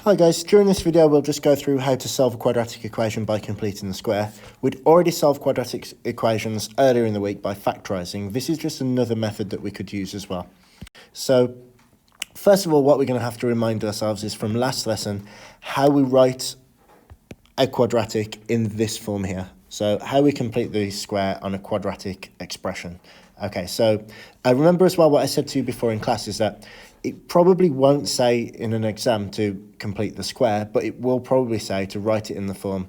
Hi guys, during this video we'll just go through how to solve a quadratic equation by completing the square. We'd already solved quadratic equations earlier in the week by factorising. This is just another method that we could use as well. So first of all, what we're going to have to remind ourselves is from last lesson how we write a quadratic in this form here. So how we complete the square on a quadratic expression. Okay, so remember as well what I said to you before in class is that it probably won't say in an exam to complete the square, but it will probably say to write it in the form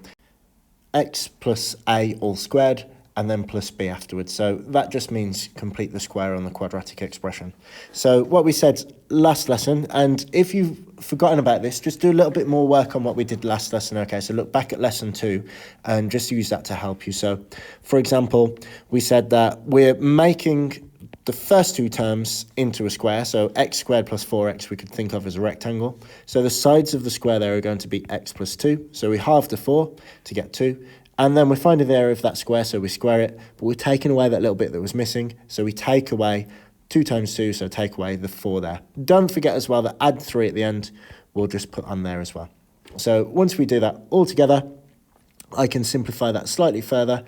x plus a all squared and then plus b afterwards. So that just means complete the square on the quadratic expression. So what we said last lesson, and if you've forgotten about this, just do a little bit more work on what we did last lesson. Okay, so look back at lesson 2 and just use that to help you. So for example, we said that we're making the first two terms into a square, so x squared plus 4x we could think of as a rectangle. So the sides of the square there are going to be x plus 2. So we halve the 4 to get 2. And then we're finding the area of that square, so we square it. But we're taking away that little bit that was missing. So we take away 2 times 2, so take away the 4 there. Don't forget as well that add 3 at the end, we'll just put on there as well. So once we do that all together, I can simplify that slightly further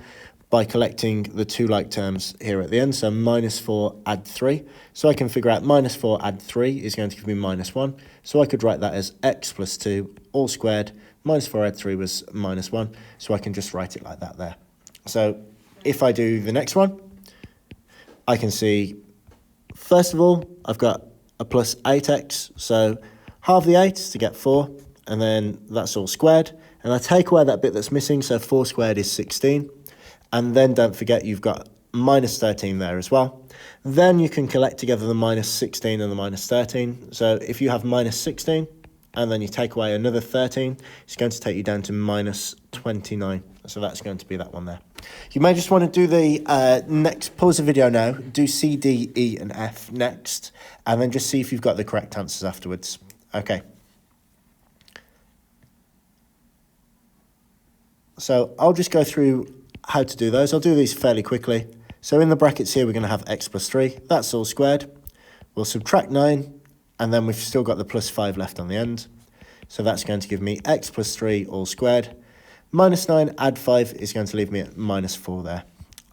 by collecting the two like terms here at the end. So minus 4 add 3. So I can figure out minus 4 add 3 is going to give me minus 1. So I could write that as x plus 2 all squared. Minus 4 add 3 was minus 1. So I can just write it like that there. So if I do the next one, I can see, first of all, I've got a plus 8x. So halve the 8 to get 4. And then that's all squared. And I take away that bit that's missing. So 4 squared is 16. And then don't forget you've got minus 13 there as well. Then you can collect together the minus 16 and the minus 13. So if you have minus 16 and then you take away another 13, it's going to take you down to minus 29. So that's going to be that one there. You may just want to do the next, pause the video now, do C, D, E and F next, and then just see if you've got the correct answers afterwards. Okay. So I'll just go through how to do those. I'll do these fairly quickly. So in the brackets here, we're going to have x plus 3. That's all squared. We'll subtract 9, and then we've still got the plus 5 left on the end. So that's going to give me x plus 3 all squared. Minus 9 add 5 is going to leave me at minus 4 there.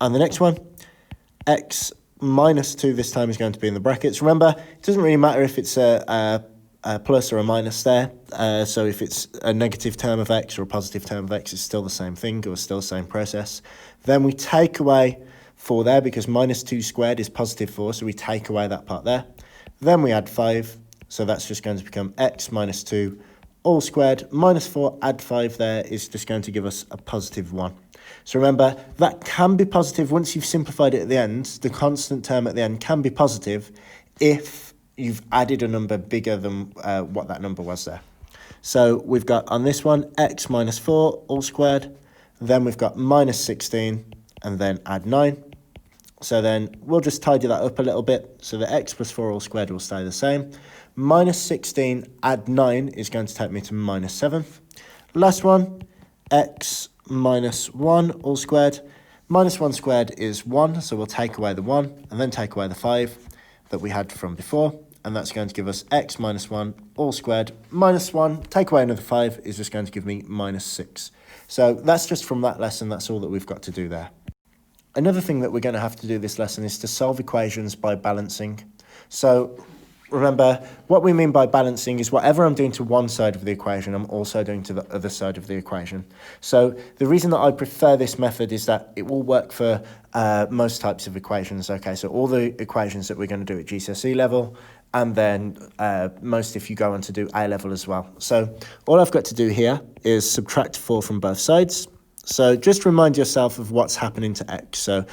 And the next one, x minus 2 this time is going to be in the brackets. Remember, it doesn't really matter if it's a plus or a minus there. So if it's a negative term of x or a positive term of x, it's still the same thing or still the same process. Then we take away 4 there because minus 2 squared is positive 4, so we take away that part there. Then we add 5, so that's just going to become x minus 2 all squared. Minus 4 add 5 there is just going to give us a positive 1. So remember, that can be positive once you've simplified it at the end. The constant term at the end can be positive if you've added a number bigger than what that number was there. So we've got on this one, x minus 4 all squared. Then we've got minus 16 and then add 9. So then we'll just tidy that up a little bit. So the x plus 4 all squared will stay the same. Minus 16 add 9 is going to take me to minus 7. Last one, x minus 1 all squared. Minus 1 squared is 1, so we'll take away the 1 and then take away the 5 that we had from before. And that's going to give us x minus 1 all squared. Minus 1, take away another 5 is just going to give me minus 6. So that's just from that lesson. That's all that we've got to do there. Another thing that we're going to have to do this lesson is to solve equations by balancing. So remember, what we mean by balancing is whatever I'm doing to one side of the equation, I'm also doing to the other side of the equation. So the reason that I prefer this method is that it will work for most types of equations. Okay, so all the equations that we're going to do at GCSE level, and then most if you go on to do A level as well. So all I've got to do here is subtract 4 from both sides. So just remind yourself of what's happening to x. So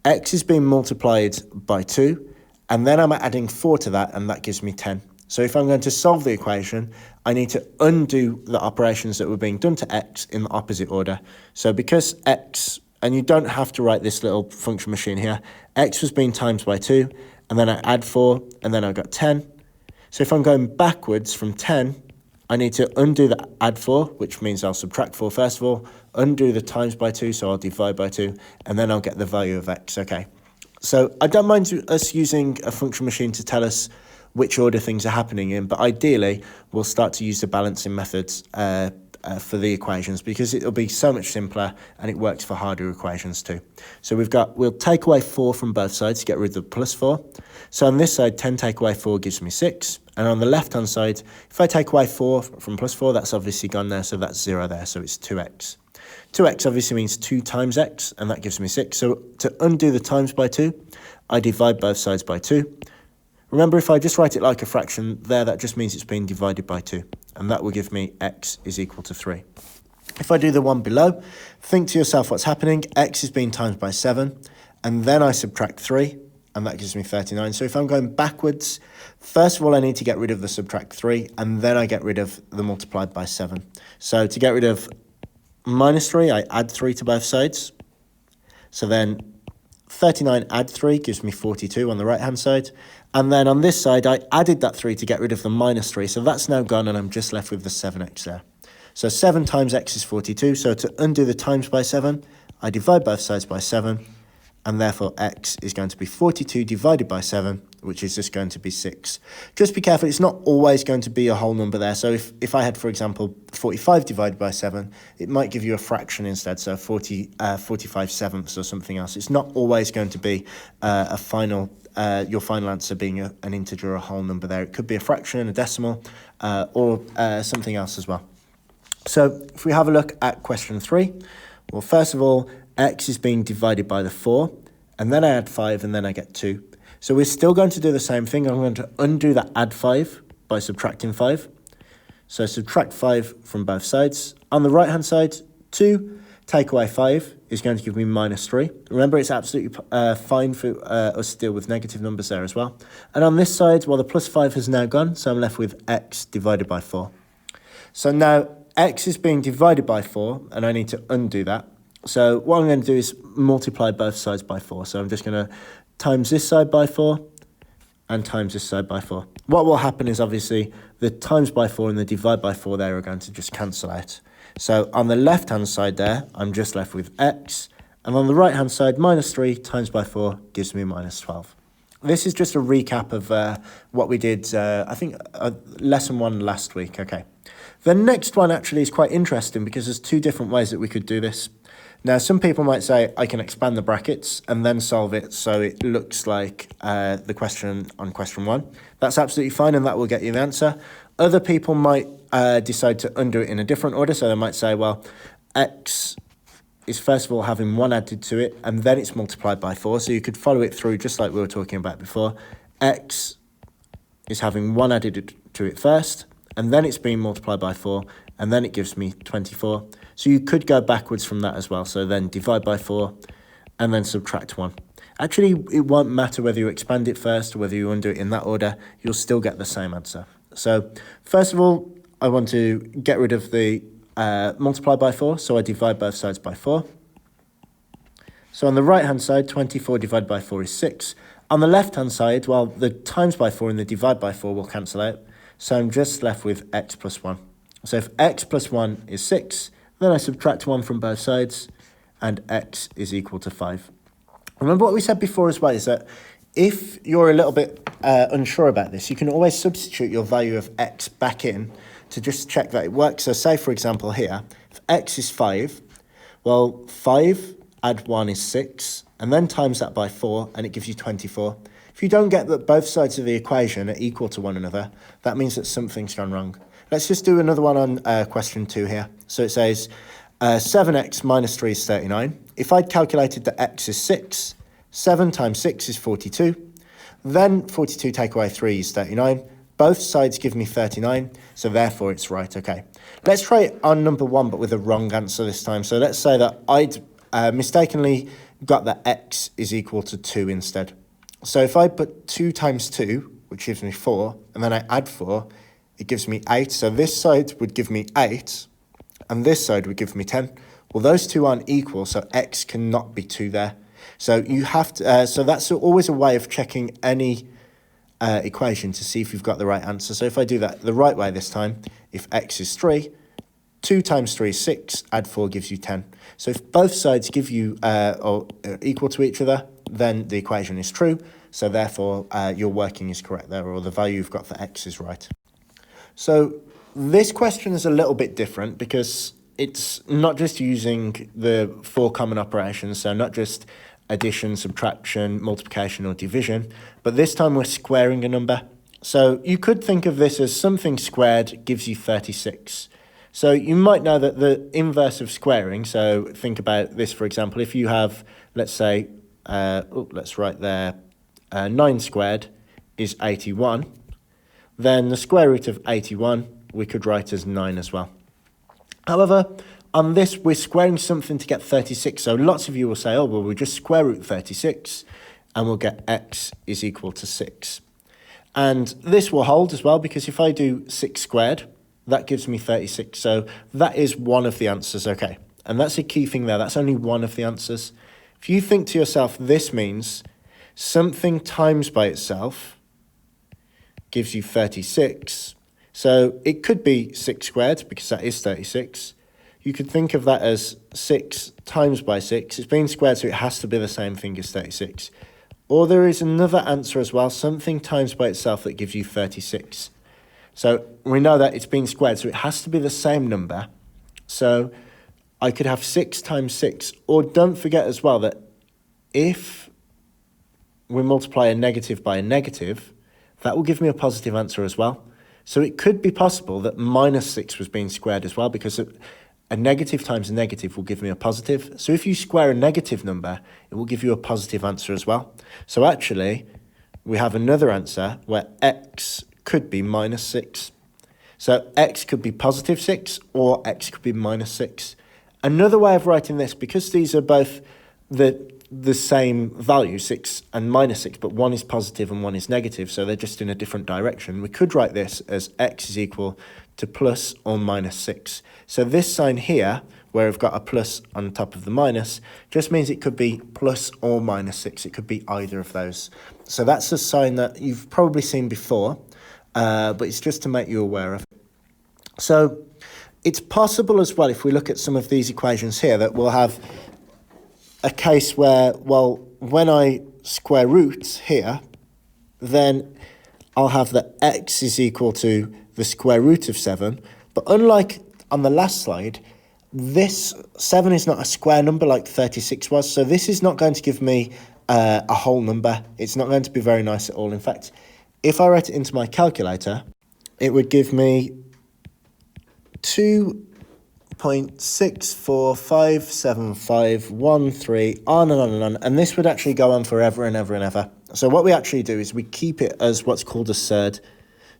x is being multiplied by 2, and then I'm adding 4 to that, and that gives me 10. So if I'm going to solve the equation, I need to undo the operations that were being done to x in the opposite order. So because x, and you don't have to write this little function machine here, x was being times by 2, and then I add 4, and then I got 10. So if I'm going backwards from 10, I need to undo the add 4, which means I'll subtract 4 first of all, undo the times by 2, so I'll divide by 2, and then I'll get the value of x, okay. So I don't mind us using a function machine to tell us which order things are happening in, but ideally we'll start to use the balancing methods for the equations, because it'll be so much simpler and it works for harder equations too. So we'll take away 4 from both sides to get rid of the plus 4. So on this side, 10 take away 4 gives me 6. And on the left-hand side, if I take away 4 from plus 4, that's obviously gone there, so that's 0 there, so it's 2x. 2x obviously means 2 times x, and that gives me 6. So to undo the times by 2, I divide both sides by 2. Remember, if I just write it like a fraction there, that just means it's being divided by 2. And that will give me x is equal to 3. If I do the one below, think to yourself what's happening. X is being times by 7, and then I subtract 3, and that gives me 39. So if I'm going backwards, first of all, I need to get rid of the subtract 3, and then I get rid of the multiplied by 7. So to get rid of minus 3, I add 3 to both sides. So then 39 add 3 gives me 42 on the right-hand side. And then on this side, I added that 3 to get rid of the minus 3. So that's now gone, and I'm just left with the 7x there. So 7 times x is 42. So to undo the times by 7, I divide both sides by 7. And therefore, x is going to be 42 divided by 7, which is just going to be 6. Just be careful, it's not always going to be a whole number there. So if I had, for example, 45 divided by 7, it might give you a fraction instead, so 45 sevenths or something else. It's not always going to be your final answer being an integer or a whole number there. It could be a fraction, a decimal, or something else as well. So if we have a look at question 3, well, first of all, x is being divided by the 4, and then I add 5, and then I get 2. So we're still going to do the same thing. I'm going to undo that add 5 by subtracting 5. So subtract 5 from both sides. On the right-hand side, 2 take away 5 is going to give me minus 3. Remember, it's absolutely fine for us to deal with negative numbers there as well. And on this side, well, the plus 5 has now gone, so I'm left with x divided by 4. So now x is being divided by 4, and I need to undo that. So what I'm going to do is multiply both sides by 4. So I'm just going to times this side by 4 and times this side by 4. What will happen is obviously the times by 4 and the divide by 4 there are going to just cancel out. So on the left-hand side there, I'm just left with x. And on the right-hand side, minus 3 times by 4 gives me minus 12. This is just a recap of what we did, I think, lesson 1 last week. Okay. The next one actually is quite interesting because there's 2 different ways that we could do this. Now, some people might say, I can expand the brackets and then solve it so it looks like the question on question 1. That's absolutely fine, and that will get you the answer. Other people might decide to undo it in a different order. So they might say, well, x is first of all having 1 added to it, and then it's multiplied by 4. So you could follow it through just like we were talking about before. X is having 1 added to it first, and then it's being multiplied by 4, and then it gives me 24. So you could go backwards from that as well. So then divide by 4 and then subtract 1. Actually, it won't matter whether you expand it first or whether you undo it in that order. You'll still get the same answer. So first of all, I want to get rid of the multiply by 4. So I divide both sides by 4. So on the right-hand side, 24 divided by 4 is 6. On the left-hand side, well, the times by 4 and the divide by 4 will cancel out. So I'm just left with x plus 1. So if x plus 1 is 6, then I subtract 1 from both sides, and x is equal to 5. Remember what we said before as well, is that if you're a little bit unsure about this, you can always substitute your value of x back in to just check that it works. So say, for example, here, if x is 5, well, 5 add 1 is 6, and then times that by 4, and it gives you 24. If you don't get that both sides of the equation are equal to one another, that means that something's gone wrong. Let's just do another one on question 2 here. So it says 7x minus 3 is 39. If I'd calculated that x is 6, 7 times 6 is 42. Then 42 take away 3 is 39. Both sides give me 39, so therefore it's right. Okay, let's try it on number 1, but with a wrong answer this time. So let's say that I'd mistakenly got that x is equal to 2 instead. So if I put 2 times 2, which gives me 4, and then I add 4, it gives me 8. So this side would give me 8, and this side would give me 10. Well, those two aren't equal, so x cannot be 2 there. So you have to. So that's always a way of checking any equation to see if you've got the right answer. So if I do that the right way this time, if x is 3, 2 times 3 is 6, add 4 gives you 10. So if both sides give you or equal to each other, then the equation is true. So therefore, your working is correct there, or the value you've got for x is right. So this question is a little bit different because it's not just using the 4 common operations, so not just addition, subtraction, multiplication, or division, but this time we're squaring a number. So you could think of this as something squared gives you 36. So you might know that the inverse of squaring, so think about this, for example, if you have, let's say, let's write there, 9 squared is 81, then the square root of 81 we could write as 9 as well. However, on this, we're squaring something to get 36, so lots of you will say, oh, well, we just square root 36, and we'll get x is equal to 6. And this will hold as well, because if I do 6 squared, that gives me 36, so that is one of the answers, okay. And that's a key thing there, that's only one of the answers. If you think to yourself, this means something times by itself gives you 36, so it could be 6 squared, because that is 36. You could think of that as 6 times by 6. It's being squared, so it has to be the same thing as 36. Or there is another answer as well, something times by itself that gives you 36. So we know that it's being squared, so it has to be the same number. So I could have 6 times 6. Or don't forget as well that if we multiply a negative by a negative, that will give me a positive answer as well. So it could be possible that minus 6 was being squared as well, because a negative times a negative will give me a positive. So if you square a negative number, it will give you a positive answer as well. So actually, we have another answer where x could be minus 6. So x could be positive 6 or x could be minus 6. Another way of writing this, because these are both the same value, 6 and minus 6, but one is positive and one is negative, so they're just in a different direction, we could write this as x is equal to plus or minus 6. So this sign here, where we've got a plus on top of the minus, just means it could be plus or minus 6. It could be either of those. So that's a sign that you've probably seen before, but it's just to make you aware of it. So it's possible as well, if we look at some of these equations here, that we'll have a case where, well, when I square root here, then I'll have that x is equal to the square root of 7. But unlike on the last slide, this 7 is not a square number like 36 was. So this is not going to give me a whole number. It's not going to be very nice at all. In fact, if I write it into my calculator, it would give me 2.645751 on and on and on, and this would actually go on forever and ever and ever. So what we actually do is we keep it as what's called a surd,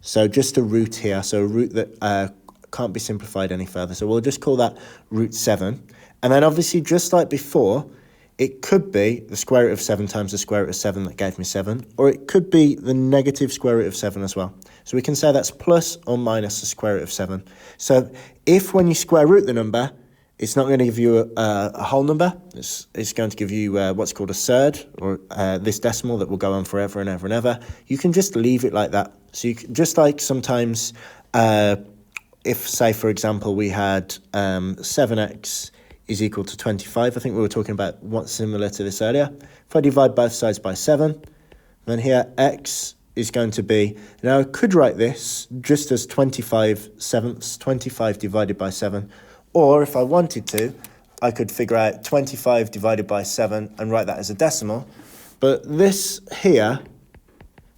so just a root here, so a root that can't be simplified any further. So we'll just call that root 7, and then obviously just like before, it could be the square root of 7 times the square root of 7 that gave me 7, or it could be the negative square root of 7 as well. So we can say that's plus or minus the square root of 7. So if when you square root the number, it's not going to give you a whole number, it's going to give you what's called a surd, or this decimal that will go on forever and ever and ever, you can just leave it like that. So you can, just like sometimes, if, say, for example, we had 7x is equal to 25. I think we were talking about what's similar to this earlier. If I divide both sides by 7, then here x is going to be, now I could write this just as 25 sevenths, 25 divided by 7, or if I wanted to, I could figure out 25 divided by 7 and write that as a decimal, but this here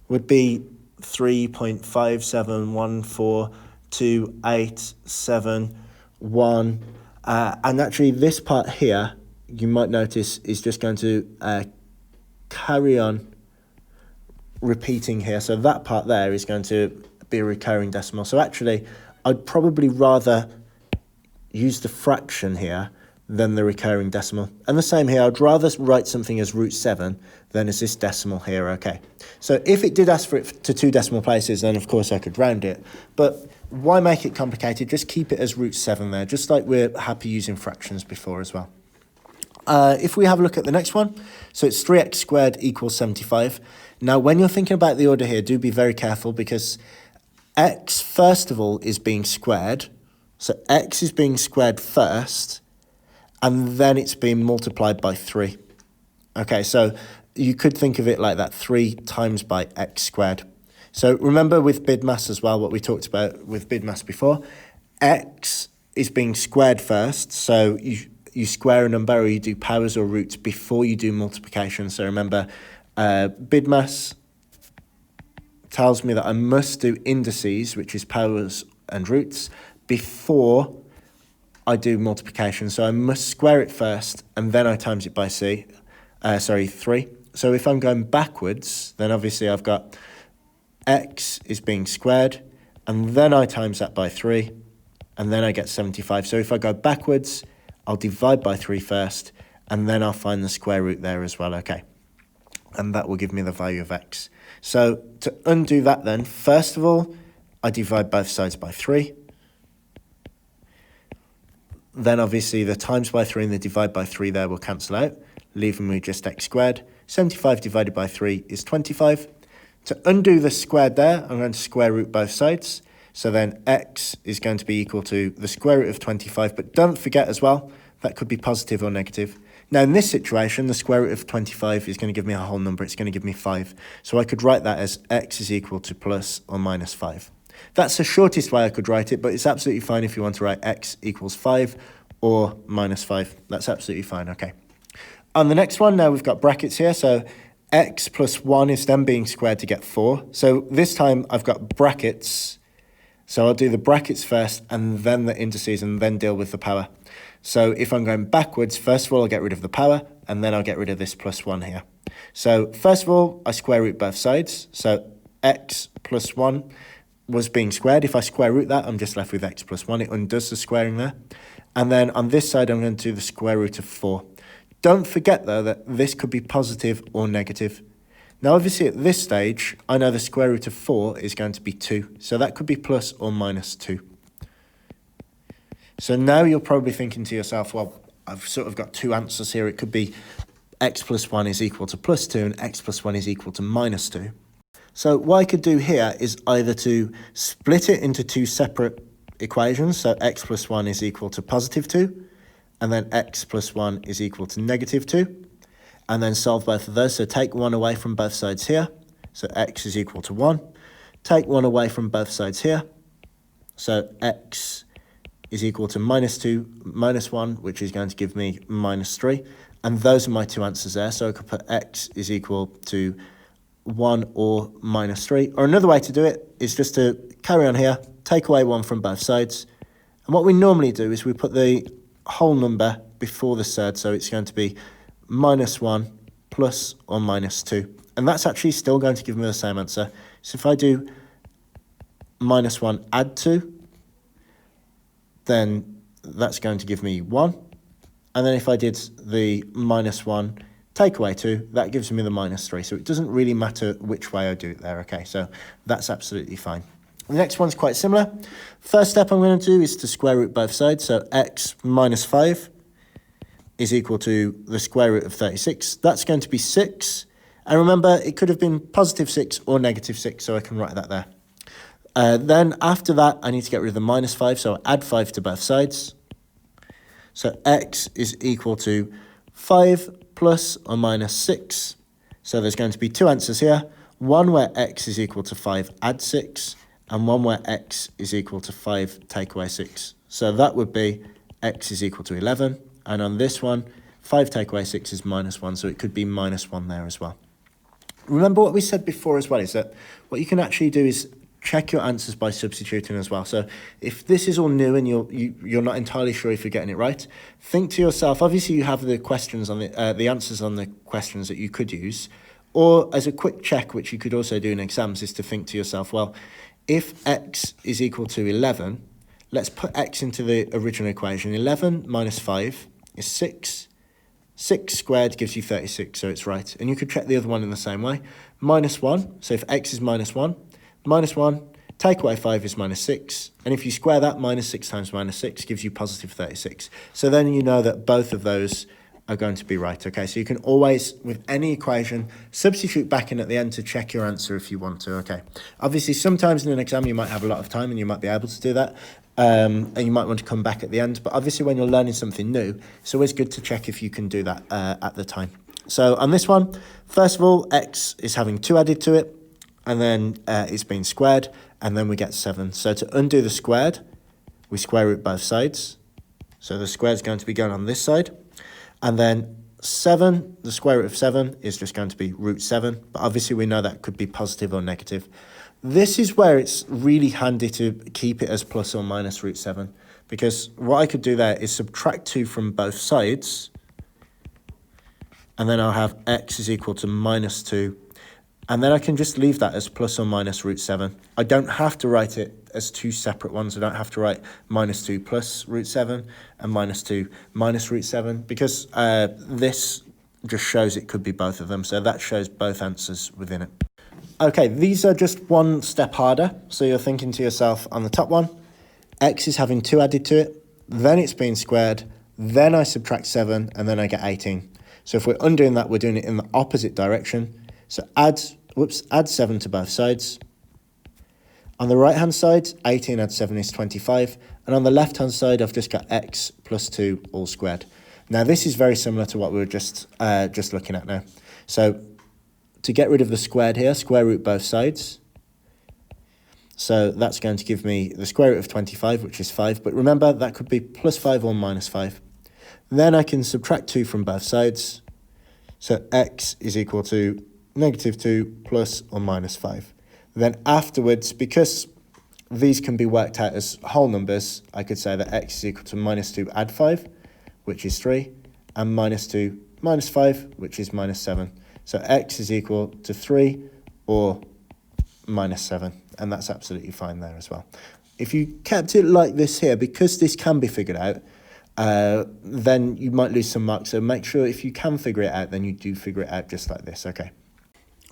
would be 3.57142871, and actually this part here, you might notice, is just going to carry on repeating here. So that part there is going to be a recurring decimal. So actually, I'd probably rather use the fraction here than the recurring decimal. And the same here, I'd rather write something as root 7 than as this decimal here, okay. So if it did ask for it to 2 decimal places, then of course I could round it. But why make it complicated? Just keep it as root 7 there, just like we're happy using fractions before as well. If we have a look at the next one, so it's 3x squared equals 75. Now, when you're thinking about the order here, do be very careful, because x, first of all, is being squared. So x is being squared first, and then it's being multiplied by 3. Okay, so you could think of it like that, 3 times by x squared. So remember with BIDMAS as well, what we talked about with BIDMAS before, x is being squared first. So you square a number or you do powers or roots before you do multiplication. So remember, BIDMAS tells me that I must do indices, which is powers and roots, before I do multiplication. So I must square it first and then I times it by 3. So if I'm going backwards, then obviously I've got x is being squared and then I times that by 3 and then I get 75. So if I go backwards, I'll divide by 3 first and then I'll find the square root there as well, okay? And that will give me the value of x. So to undo that then, first of all, I divide both sides by 3. Then obviously the times by 3 and the divide by 3 there will cancel out, leaving me just x squared. 75 divided by 3 is 25. To undo the squared there, I'm going to square root both sides. So then x is going to be equal to the square root of 25. But don't forget as well, that could be positive or negative. Now in this situation, the square root of 25 is going to give me a whole number. It's going to give me 5. So I could write that as x is equal to plus or minus 5. That's the shortest way I could write it, but it's absolutely fine if you want to write x equals 5 or minus 5. That's absolutely fine, okay. On the next one, now we've got brackets here. So x plus 1 is then being squared to get 4. So this time I've got brackets. So I'll do the brackets first and then the indices and then deal with the power. So if I'm going backwards, first of all, I'll get rid of the power and then I'll get rid of this plus 1 here. So first of all, I square root both sides. So x plus 1 was being squared. If I square root that, I'm just left with x plus 1. It undoes the squaring there. And then on this side, I'm going to do the square root of 4. Don't forget, though, that this could be positive or negative. Now, obviously, at this stage, I know the square root of 4 is going to be 2. So that could be plus or minus 2. So now you're probably thinking to yourself, well, I've sort of got two answers here. It could be x plus 1 is equal to plus 2 and x plus 1 is equal to minus 2. So what I could do here is either to split it into two separate equations. So x plus 1 is equal to positive 2. And then x plus 1 is equal to negative 2. And then solve both of those. So take 1 away from both sides here. So x is equal to 1. Take 1 away from both sides here. So x is equal to minus 2 minus 1, which is going to give me minus 3. And those are my two answers there. So I could put x is equal to 1 or minus 3. Or another way to do it is just to carry on here, take away 1 from both sides. And what we normally do is we put the whole number before the third, so it's going to be minus 1 plus or minus 2. And that's actually still going to give me the same answer. So if I do minus 1 add 2, then that's going to give me 1. And then if I did the minus 1 take away 2, that gives me the minus 3. So it doesn't really matter which way I do it there, okay? So that's absolutely fine. The next one's quite similar. First step I'm going to do is to square root both sides. So x minus 5 is equal to the square root of 36. That's going to be 6. And remember, it could have been positive 6 or negative 6, so I can write that there. Then after that, I need to get rid of the minus 5, so add 5 to both sides. So x is equal to 5 plus or minus 6. So there's going to be two answers here. One where x is equal to 5, add 6. And one where x is equal to 5, take away 6. So that would be x is equal to 11. And on this one, 5 take away 6 is minus 1. So it could be minus 1 there as well. Remember what we said before as well is that what you can actually do is check your answers by substituting as well. So if this is all new and you're not entirely sure if you're getting it right, think to yourself, obviously you have the questions on the answers on the questions that you could use. Or as a quick check, which you could also do in exams, is to think to yourself, well, if x is equal to 11, let's put x into the original equation. 11 minus 5 is 6. 6 squared gives you 36, so it's right. And you could check the other one in the same way. Minus 1, so if x is minus 1, take away 5 is minus 6. And if you square that, minus 6 times minus 6 gives you positive 36. So then you know that both of those are going to be right, okay? So you can always, with any equation, substitute back in at the end to check your answer if you want to, okay? Obviously, sometimes in an exam you might have a lot of time and you might be able to do that, and you might want to come back at the end. But obviously when you're learning something new, it's always good to check if you can do that at the time. So on this one, first of all, x is having 2 added to it, and then it's being squared, and then we get 7. So to undo the squared, we square root both sides. So the square is going to be going on this side. And then 7, the square root of 7 is just going to be root 7. But obviously we know that could be positive or negative. This is where it's really handy to keep it as plus or minus root 7. Because what I could do there is subtract 2 from both sides. And then I'll have x is equal to minus 2. And then I can just leave that as plus or minus root 7. I don't have to write it as 2 separate ones. I don't have to write minus 2 plus root 7 and minus 2 minus root 7, because this just shows it could be both of them. So that shows both answers within it. Okay, these are just one step harder. So you're thinking to yourself on the top one, x is having 2 added to it, then it's being squared, then I subtract 7, and then I get 18. So if we're undoing that, we're doing it in the opposite direction. So add 7 to both sides. On the right-hand side, 18 add 7 is 25. And on the left-hand side, I've just got x plus 2 all squared. Now, this is very similar to what we were just looking at now. So to get rid of the squared here, square root both sides. So that's going to give me the square root of 25, which is 5. But remember, that could be plus 5 or minus 5. Then I can subtract 2 from both sides. So x is equal to negative 2 plus or minus 5. Then afterwards, because these can be worked out as whole numbers, I could say that x is equal to minus 2 add 5, which is 3, and minus 2 minus 5, which is minus 7. So x is equal to 3 or minus 7, and that's absolutely fine there as well. If you kept it like this here, because this can be figured out, then you might lose some marks. So make sure if you can figure it out, then you do figure it out just like this. Okay.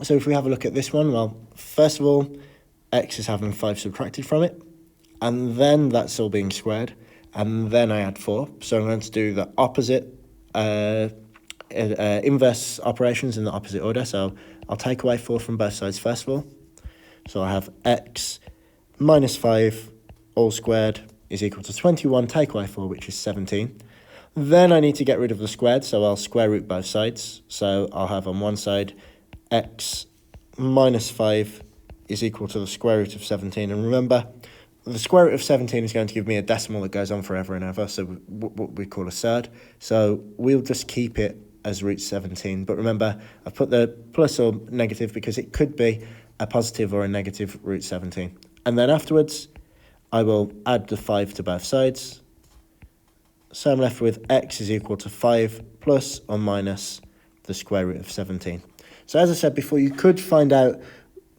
So if we have a look at this one, well, first of all, x is having 5 subtracted from it, and then that's all being squared, and then I add 4. So I'm going to do the opposite, inverse operations in the opposite order. So I'll take away 4 from both sides first of all. So I have x minus 5 all squared is equal to 21, take away 4, which is 17. Then I need to get rid of the squared, so I'll square root both sides. So I'll have on one side x minus 5 is equal to the square root of 17. And remember, the square root of 17 is going to give me a decimal that goes on forever and ever, so what we call a surd. So we'll just keep it as root 17. But remember, I've put the plus or negative because it could be a positive or a negative root 17. And then afterwards, I will add the 5 to both sides. So I'm left with x is equal to 5 plus or minus the square root of 17. So as I said before, you could find out,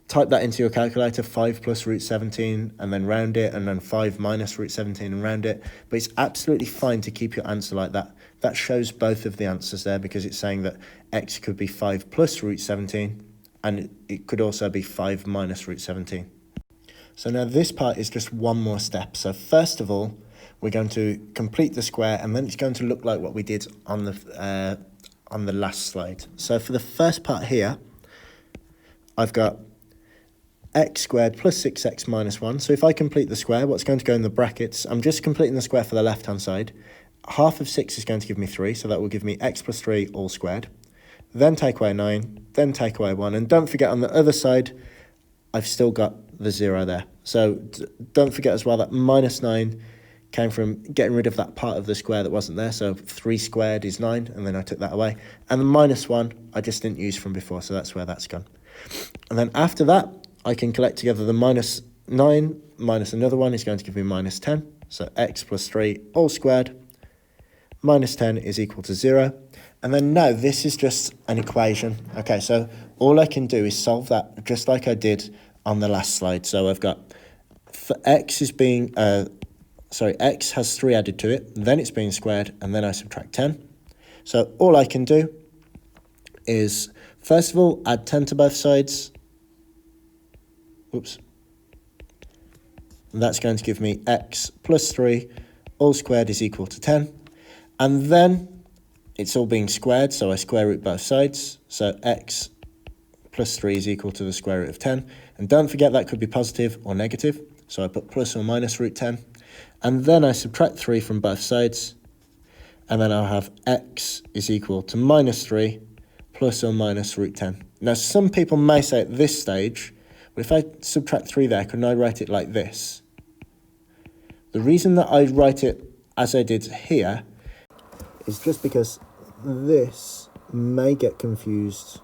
type that into your calculator, 5 plus root 17, and then round it, and then 5 minus root 17 and round it. But it's absolutely fine to keep your answer like that. That shows both of the answers there, because it's saying that x could be 5 plus root 17, and it could also be 5 minus root 17. So now this part is just one more step. So first of all, we're going to complete the square, and then it's going to look like what we did on the last slide. So for the first part here, I've got x squared plus 6x minus 1. So if I complete the square, what's going to go in the brackets? I'm just completing the square for the left-hand side. Half of 6 is going to give me 3, so that will give me x plus 3 all squared. Then take away 9, then take away 1. And don't forget, on the other side, I've still got the 0 there. So don't forget as well that minus 9 came from getting rid of that part of the square that wasn't there. So 3 squared is 9, and then I took that away. And the minus 1 I just didn't use from before, so that's where that's gone. And then after that, I can collect together the minus 9 minus another 1 is going to give me minus 10. So x plus 3 all squared minus 10 is equal to 0. And then now this is just an equation. Okay, so all I can do is solve that just like I did on the last slide. So I've got, for x is being, x has 3 added to it, then it's being squared, and then I subtract 10. So all I can do is, first of all, add 10 to both sides. Oops. And that's going to give me x plus 3 all squared is equal to 10. And then it's all being squared, so I square root both sides. So x plus 3 is equal to the square root of 10. And don't forget that could be positive or negative. So I put plus or minus root 10. And then I subtract 3 from both sides. And then I'll have x is equal to minus 3 plus or minus root 10. Now, some people may say at this stage, well, if I subtract 3 there, couldn't I write it like this? The reason that I write it as I did here is just because this may get confused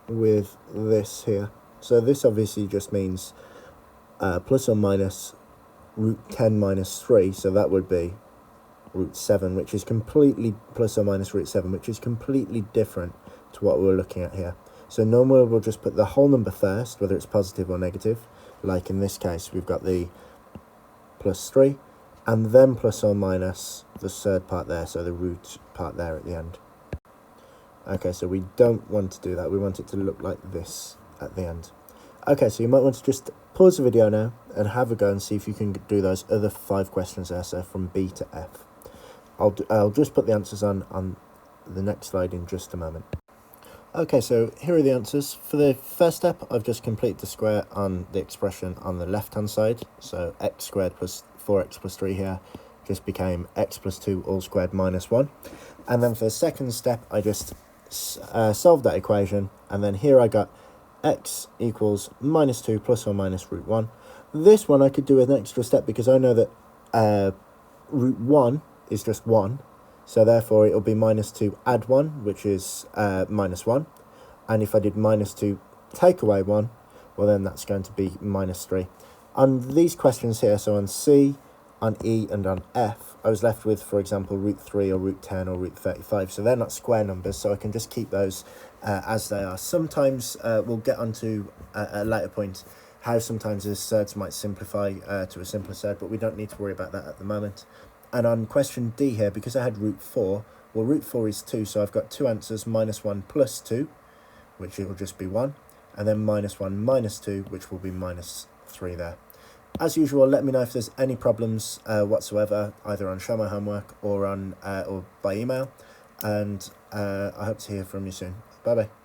with this here. So this obviously just means plus or minus root 10 minus 3, so that would be root 7, which is completely plus or minus root 7, which is completely different to what we're looking at here. So normally we'll just put the whole number first, whether it's positive or negative. Like in this case, we've got the plus 3, and then plus or minus the third part there, so the root part there at the end. Okay, so we don't want to do that. We want it to look like this at the end. Okay, so you might want to just pause the video now and have a go and see if you can do those other 5 questions there, so from B to F. I'll just put the answers on the next slide in just a moment. Okay, so here are the answers. For the first step, I've just completed the square on the expression on the left-hand side. So x squared plus 4x plus 3 here just became x plus 2 all squared minus 1. And then for the second step, I just solved that equation. And then here I got x equals minus 2 plus or minus root 1. This one I could do an extra step because I know that root 1 is just 1. So therefore it'll be minus 2 add 1, which is minus 1. And if I did minus 2 take away 1, well then that's going to be minus 3. On these questions here, so on C, on E and on F, I was left with, for example, root 3 or root 10 or root 35. So they're not square numbers, so I can just keep those as they are. Sometimes we'll get onto a later point how sometimes the surds might simplify to a simpler surd, but we don't need to worry about that at the moment. And on question D here, because I had root 4, well, root 4 is 2, so I've got 2 answers, minus 1 plus 2, which it will just be 1, and then minus 1 minus 2, which will be minus 3 there. As usual, let me know if there's any problems whatsoever, either on Show My Homework or on or by email, and I hope to hear from you soon. Bye-bye.